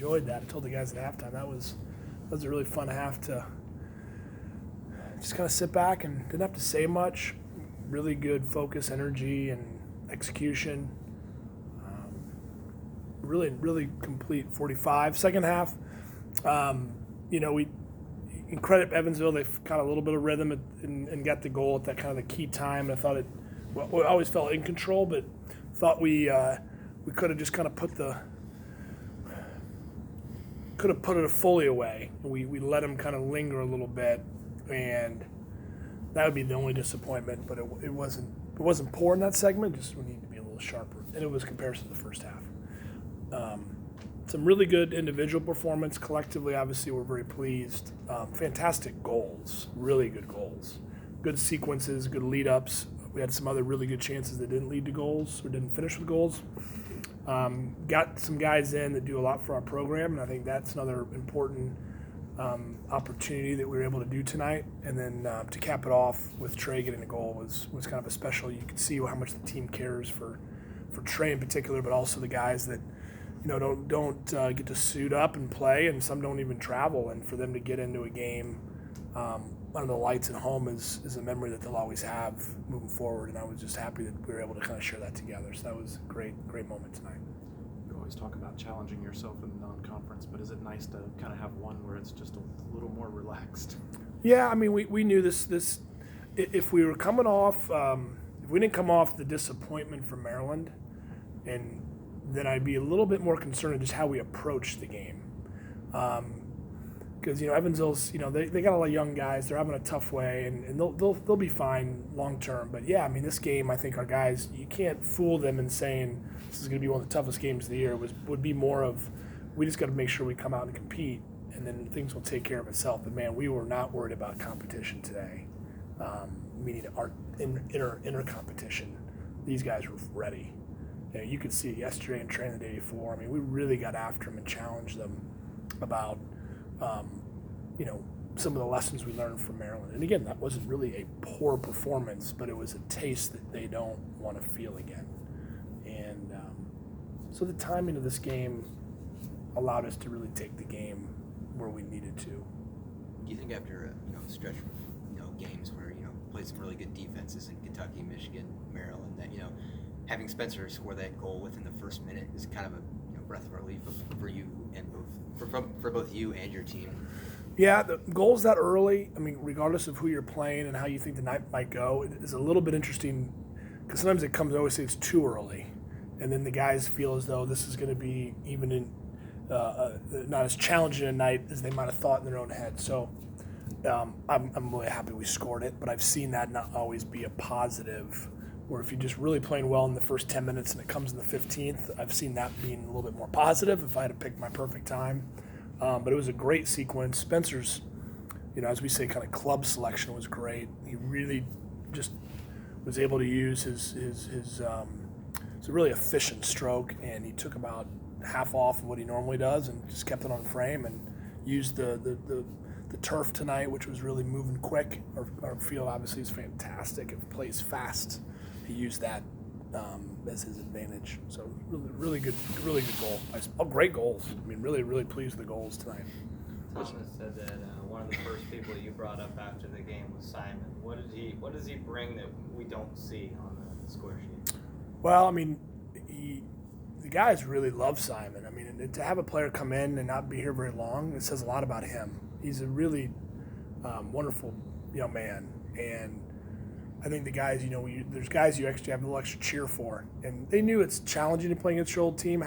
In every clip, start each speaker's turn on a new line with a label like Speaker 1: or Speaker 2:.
Speaker 1: enjoyed that. I told the guys at halftime that was a really fun half to just kind of sit back and didn't have to say much. Really good focus, energy, and execution. Really complete 45. Second half, we in credit Evansville, they got a little bit of rhythm and got the goal at that kind of the key time. And I thought we always felt in control, but thought we could have just kind of put it fully away. We let them kind of linger a little bit, and that would be the only disappointment. But it wasn't poor in that segment. Just we need to be a little sharper, and it was comparison to the first half. Some really good individual performance. Collectively, obviously, we're very pleased. Fantastic goals, really good goals. Good sequences, good lead-ups. We had some other really good chances that didn't lead to goals or didn't finish with goals. Got some guys in that do a lot for our program, and I think that's another important opportunity that we were able to do tonight. And then to cap it off with Trey getting a goal was kind of a special. You could see how much the team cares for Trey in particular, but also the guys that don't get to suit up and play, and some don't even travel. And for them to get into a game under the lights at home is a memory that they'll always have moving forward. And I was just happy that we were able to kind of share that together. So that was a great moment tonight.
Speaker 2: You always talk about challenging yourself in the non-conference, but is it nice to kind of have one where it's just a little more relaxed?
Speaker 1: Yeah, I mean, we knew this. If we were coming off, if we didn't come off the disappointment from Maryland, and then I'd be a little bit more concerned with just how we approach the game. Because Evansville's they got a lot of young guys. They're having a tough way, and they'll be fine long term. But yeah, I mean, this game, I think our guys, you can't fool them in saying this is going to be one of the toughest games of the year. Would be more of we just got to make sure we come out and compete, and then things will take care of itself. But man, we were not worried about competition today, meaning our inner competition. These guys were ready. You could see yesterday and training the day before. I mean, we really got after them and challenged them about, some of the lessons we learned from Maryland. And again, that wasn't really a poor performance, but it was a taste that they don't want to feel again. And so the timing of this game allowed us to really take the game where we needed to.
Speaker 3: Do you think after a stretch of games where played some really good defenses in Kentucky, Michigan, Maryland, that having Spencer score that goal within the first minute is kind of a breath of relief for you and for both you and your team?
Speaker 1: Yeah, the goals that early, I mean, regardless of who you're playing and how you think the night might go, it is a little bit interesting because sometimes it comes, I always say it's too early. And then the guys feel as though this is going to be even in not as challenging a night as they might have thought in their own head. So I'm really happy we scored it, but I've seen that not always be a positive. Where if you're just really playing well in the first 10 minutes and it comes in the 15th, I've seen that being a little bit more positive if I had to pick my perfect time. But it was a great sequence. Spencer's, as we say, kind of club selection was great. He really just was able to use his it's a really efficient stroke, and he took about half off of what he normally does and just kept it on frame and used the turf tonight, which was really moving quick. Our field obviously is fantastic. It plays fast. He used that as his advantage. So really good goal. Great goals. I mean, really pleased with the goals tonight.
Speaker 4: Thomas said that one of the first people you brought up after the game was Simon. What does he bring that we don't see on the score sheet?
Speaker 1: Well, I mean, the guys really love Simon. I mean, to have a player come in and not be here very long, it says a lot about him. He's a really wonderful young man, and I think the guys, there's guys you actually have a little extra cheer for, and they knew it's challenging to play against your old team.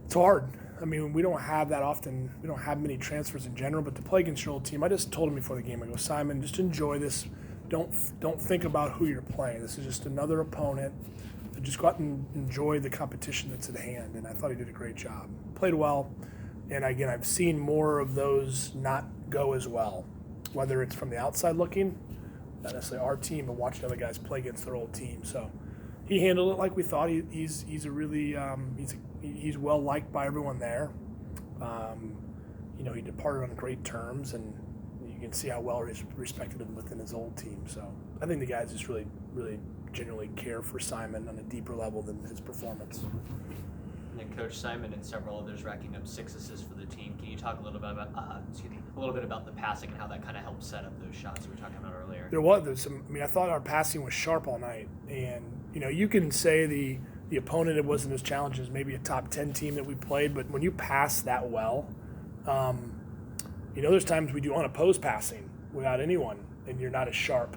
Speaker 1: It's hard. I mean, we don't have that often. We don't have many transfers in general, but to play against your old team, I just told him before the game, I go, Simon, just enjoy this. Don't think about who you're playing. This is just another opponent. Just go out and enjoy the competition that's at hand, and I thought he did a great job. Played well, and again, I've seen more of those not go as well, whether it's from the outside looking, not necessarily our team, but watching other guys play against their old team. So he handled it like we thought. He's a really he's well liked by everyone there. He departed on great terms, and you can see how well he's respected him within his old team. So I think the guys just really genuinely care for Simon on a deeper level than his performance.
Speaker 5: And then Coach Simon and several others racking up 6 assists for the team. Can you talk a little bit about, the passing and how that kind of helped set up those shots we were talking about earlier?
Speaker 1: There's some. I thought our passing was sharp all night, and you can say the opponent, it wasn't as challenging as maybe a top 10 team that we played, but when you pass that well, there's times we do unopposed passing without anyone, and you're not as sharp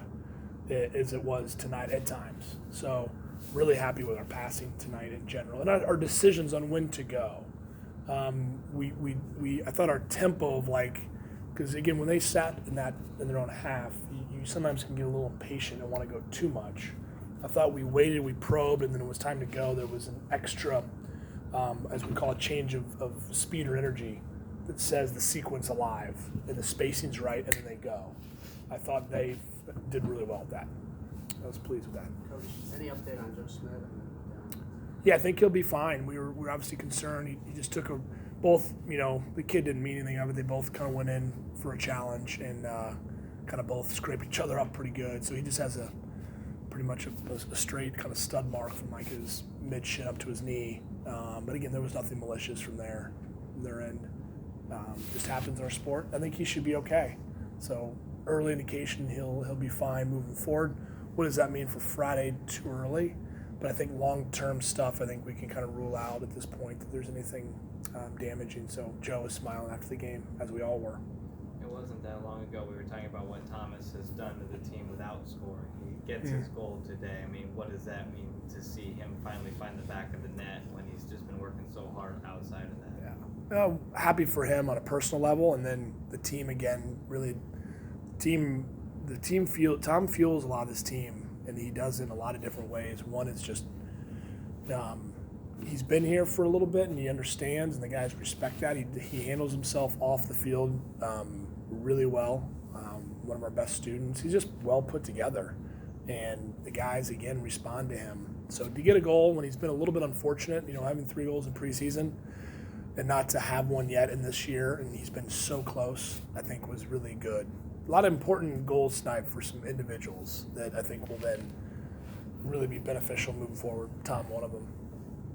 Speaker 1: as it was tonight at times. So really happy with our passing tonight in general, and our decisions on when to go. I thought our tempo of because again, when they sat in their own half, you sometimes can get a little impatient and want to go too much. I thought we waited, we probed, and then it was time to go. There was an extra, as we call it, change of speed or energy that says the sequence alive and the spacing's right, and then they go. I thought they did really well with that. I was pleased with that.
Speaker 6: Coach, any update on Joe Smith?
Speaker 1: Yeah, I think he'll be fine. We were obviously concerned. He just took the kid didn't mean anything of it. They both kind of went in for a challenge and kind of both scraped each other up pretty good. So he just has pretty much a straight kind of stud mark from his mid shin up to his knee. But again, there was nothing malicious from their end. Just happens in our sport. I think he should be okay. So early indication he'll be fine moving forward. What does that mean for Friday? Too early. But I think long-term stuff, I think we can kind of rule out at this point that there's anything damaging. So Joe was smiling after the game, as we all were.
Speaker 4: It wasn't that long ago we were talking about what Thomas has done to the team without scoring. He gets his goal today. What does that mean to see him finally find the back of the net when he's just been working so hard outside of that?
Speaker 1: Yeah. Happy for him on a personal level, and then the team again. Really, Tom fuels a lot of this team, and he does it in a lot of different ways. One is just he's been here for a little bit, and he understands, and the guys respect that. He handles himself off the field really well. One of our best students. He's just well put together, and the guys again respond to him. So to get a goal when he's been a little bit unfortunate, having 3 goals in preseason, and not to have one yet in this year, and he's been so close, I think was really good. A lot of important goals sniped for some individuals that I think will then really be beneficial moving forward. Tom, one of them.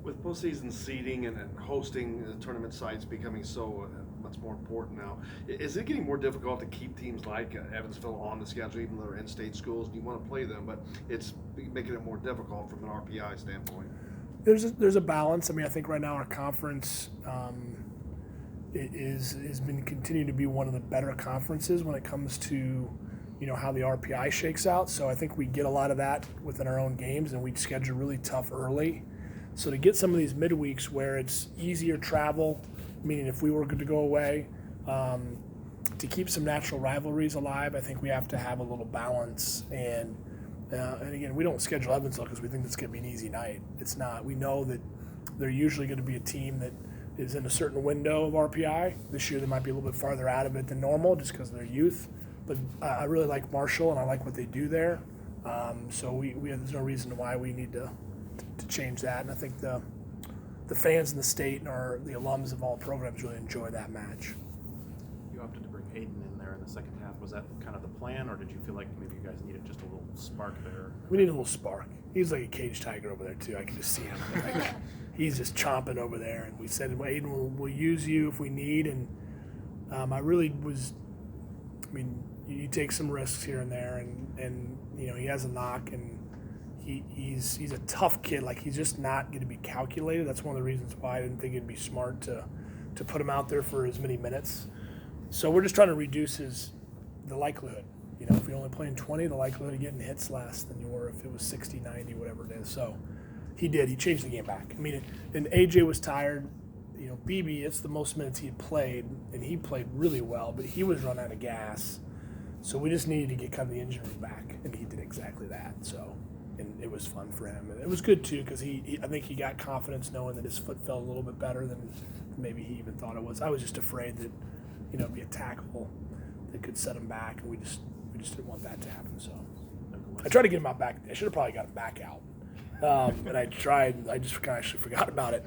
Speaker 7: With postseason seeding and hosting tournament sites becoming so much more important now, is it getting more difficult to keep teams like Evansville on the schedule, even though they're in-state schools and you want to play them, but it's making it more difficult from an RPI standpoint?
Speaker 1: There's a balance. I think right now our conference has been continuing to be one of the better conferences when it comes to how the RPI shakes out. So I think we get a lot of that within our own games, and we schedule really tough early. So to get some of these midweeks where it's easier travel, meaning if we were to go away, to keep some natural rivalries alive, I think we have to have a little balance. And again, we don't schedule Evansville because we think it's going to be an easy night. It's not. We know that they're usually going to be a team that is in a certain window of RPI. This year they might be a little bit farther out of it than normal just because of their youth. But I really like Marshall, and I like what they do there. So there's no reason why we need to change that. And I think the fans in the state and the alums of all programs really enjoy that match.
Speaker 2: You opted to bring Aiden in there in the second half. Was that kind of the plan, or did you feel like maybe you guys needed just a little spark there?
Speaker 1: We need a little spark. He's like a caged tiger over there too. I can just see him. He's just chomping over there. And we said, well, Aiden, we'll use you if we need. And I really was. You take some risks here and there, and he has a knock, and he's a tough kid. He's just not going to be calculated. That's one of the reasons why I didn't think it'd be smart to put him out there for as many minutes. So we're just trying to reduce the likelihood. If you're only playing 20, the likelihood of getting hits less than you were if it was 60, 90, whatever it is. So he did. He changed the game back. And AJ was tired. BB, it's the most minutes he had played, and he played really well, but he was running out of gas. So we just needed to get kind of the engine room back, and he did exactly that. So, and it was fun for him. And it was good, too, because I think he got confidence knowing that his foot felt a little bit better than maybe he even thought it was. I was just afraid that, it'd be a tackle that could set him back, and we just didn't want that to happen. So I tried to get him out back. I should have probably got him back out. And I tried. I just kind of actually forgot about it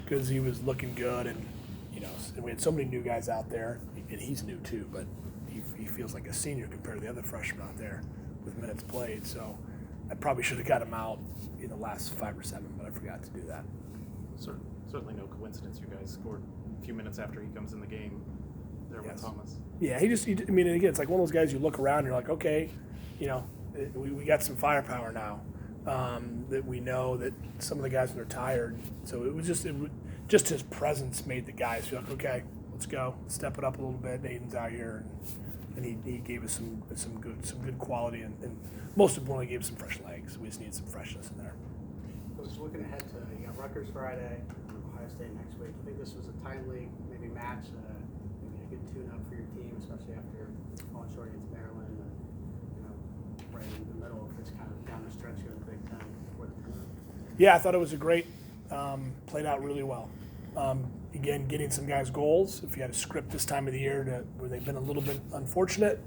Speaker 1: because he was looking good, and and we had so many new guys out there, and he's new too, but he feels like a senior compared to the other freshmen out there with minutes played. So I probably should have got him out in the last 5 or 7, but I forgot to do that.
Speaker 2: Certainly. certainly no coincidence you guys scored a few minutes after he comes in the game there
Speaker 1: Yes.
Speaker 2: with Thomas.
Speaker 1: Yeah, I mean, again, it's like one of those guys you look around and you're like, okay, you know, we got some firepower now. That we know that some of the guys are tired. So it was just his presence made the guys feel like, okay, let's go, step it up a little bit. Aiden's out here, and he gave us some good quality, and most importantly, gave us some fresh legs. We just need some freshness in there.
Speaker 6: Just looking ahead to, you got Rutgers Friday, Ohio State next week. I think this was a timely maybe match, maybe a good tune-up for your team, especially after falling short against Maryland, and, you know, right in the middle of this kind of down the stretch here in the Big Ten before the tournament.
Speaker 1: Yeah, I thought it was a great, played out really well. Again, getting some guys goals. If you had a script this time of the year where they've been a little bit unfortunate,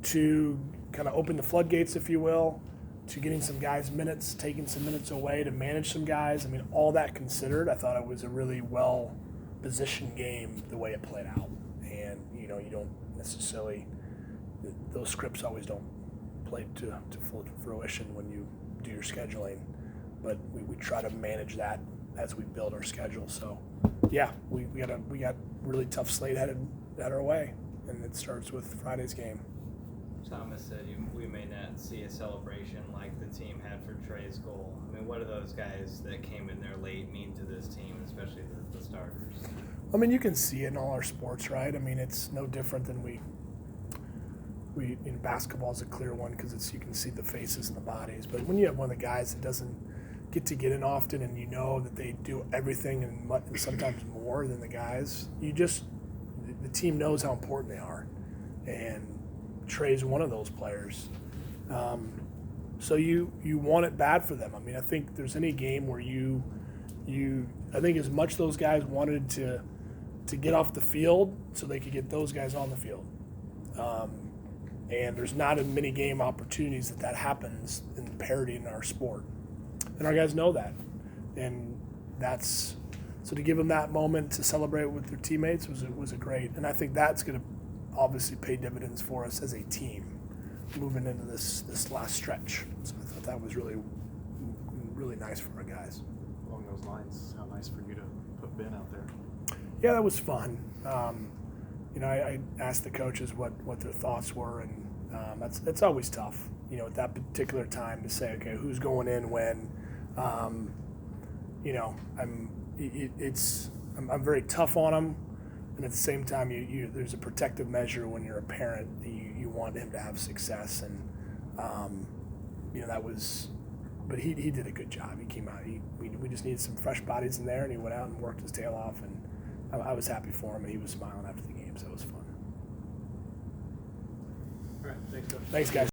Speaker 1: to kind of open the floodgates, if you will, to getting some guys minutes, taking some minutes away to manage some guys. I mean, all that considered, I thought it was a really well-positioned game the way it played out. And, you know, you don't necessarily, those scripts always don't play to full fruition when you do your scheduling. But we try to manage that as we build our schedule. So, yeah, we got really tough slate headed our way, and it starts with Friday's game.
Speaker 4: Thomas said we may not see a celebration like the team had for Trey's goal. I mean, what do those guys that came in there late mean to this team, especially the starters?
Speaker 1: I mean, you can see it in all our sports, right? I mean, it's no different than we basketball is a clear one because you can see the faces and the bodies. But when you have one of the guys that doesn't get in often, and you know that they do everything and sometimes more than the guys, the team knows how important they are, and Trey's one of those players. So you want it bad for them. I mean, I think there's any game where I think as much those guys wanted to get off the field so they could get those guys on the field. And there's not as many game opportunities that happens in parity in our sport. And our guys know that. And so to give them that moment to celebrate with their teammates was a great. And I think that's going to obviously pay dividends for us as a team moving into this last stretch. So I thought that was really, really nice for our guys.
Speaker 2: Along those lines, how nice for you to put Ben out there.
Speaker 1: Yeah, that was fun. I asked the coaches what their thoughts were, and that's always tough, at that particular time to say, okay, who's going in when. I'm very tough on them, and at the same time, there's a protective measure when you're a parent. You want him to have success, and that was. But he did a good job. He came out. We just needed some fresh bodies in there, and he went out and worked his tail off, and I was happy for him, and he was smiling after the game, so it was fun.
Speaker 2: All right, thanks, Coach.
Speaker 1: Thanks, guys.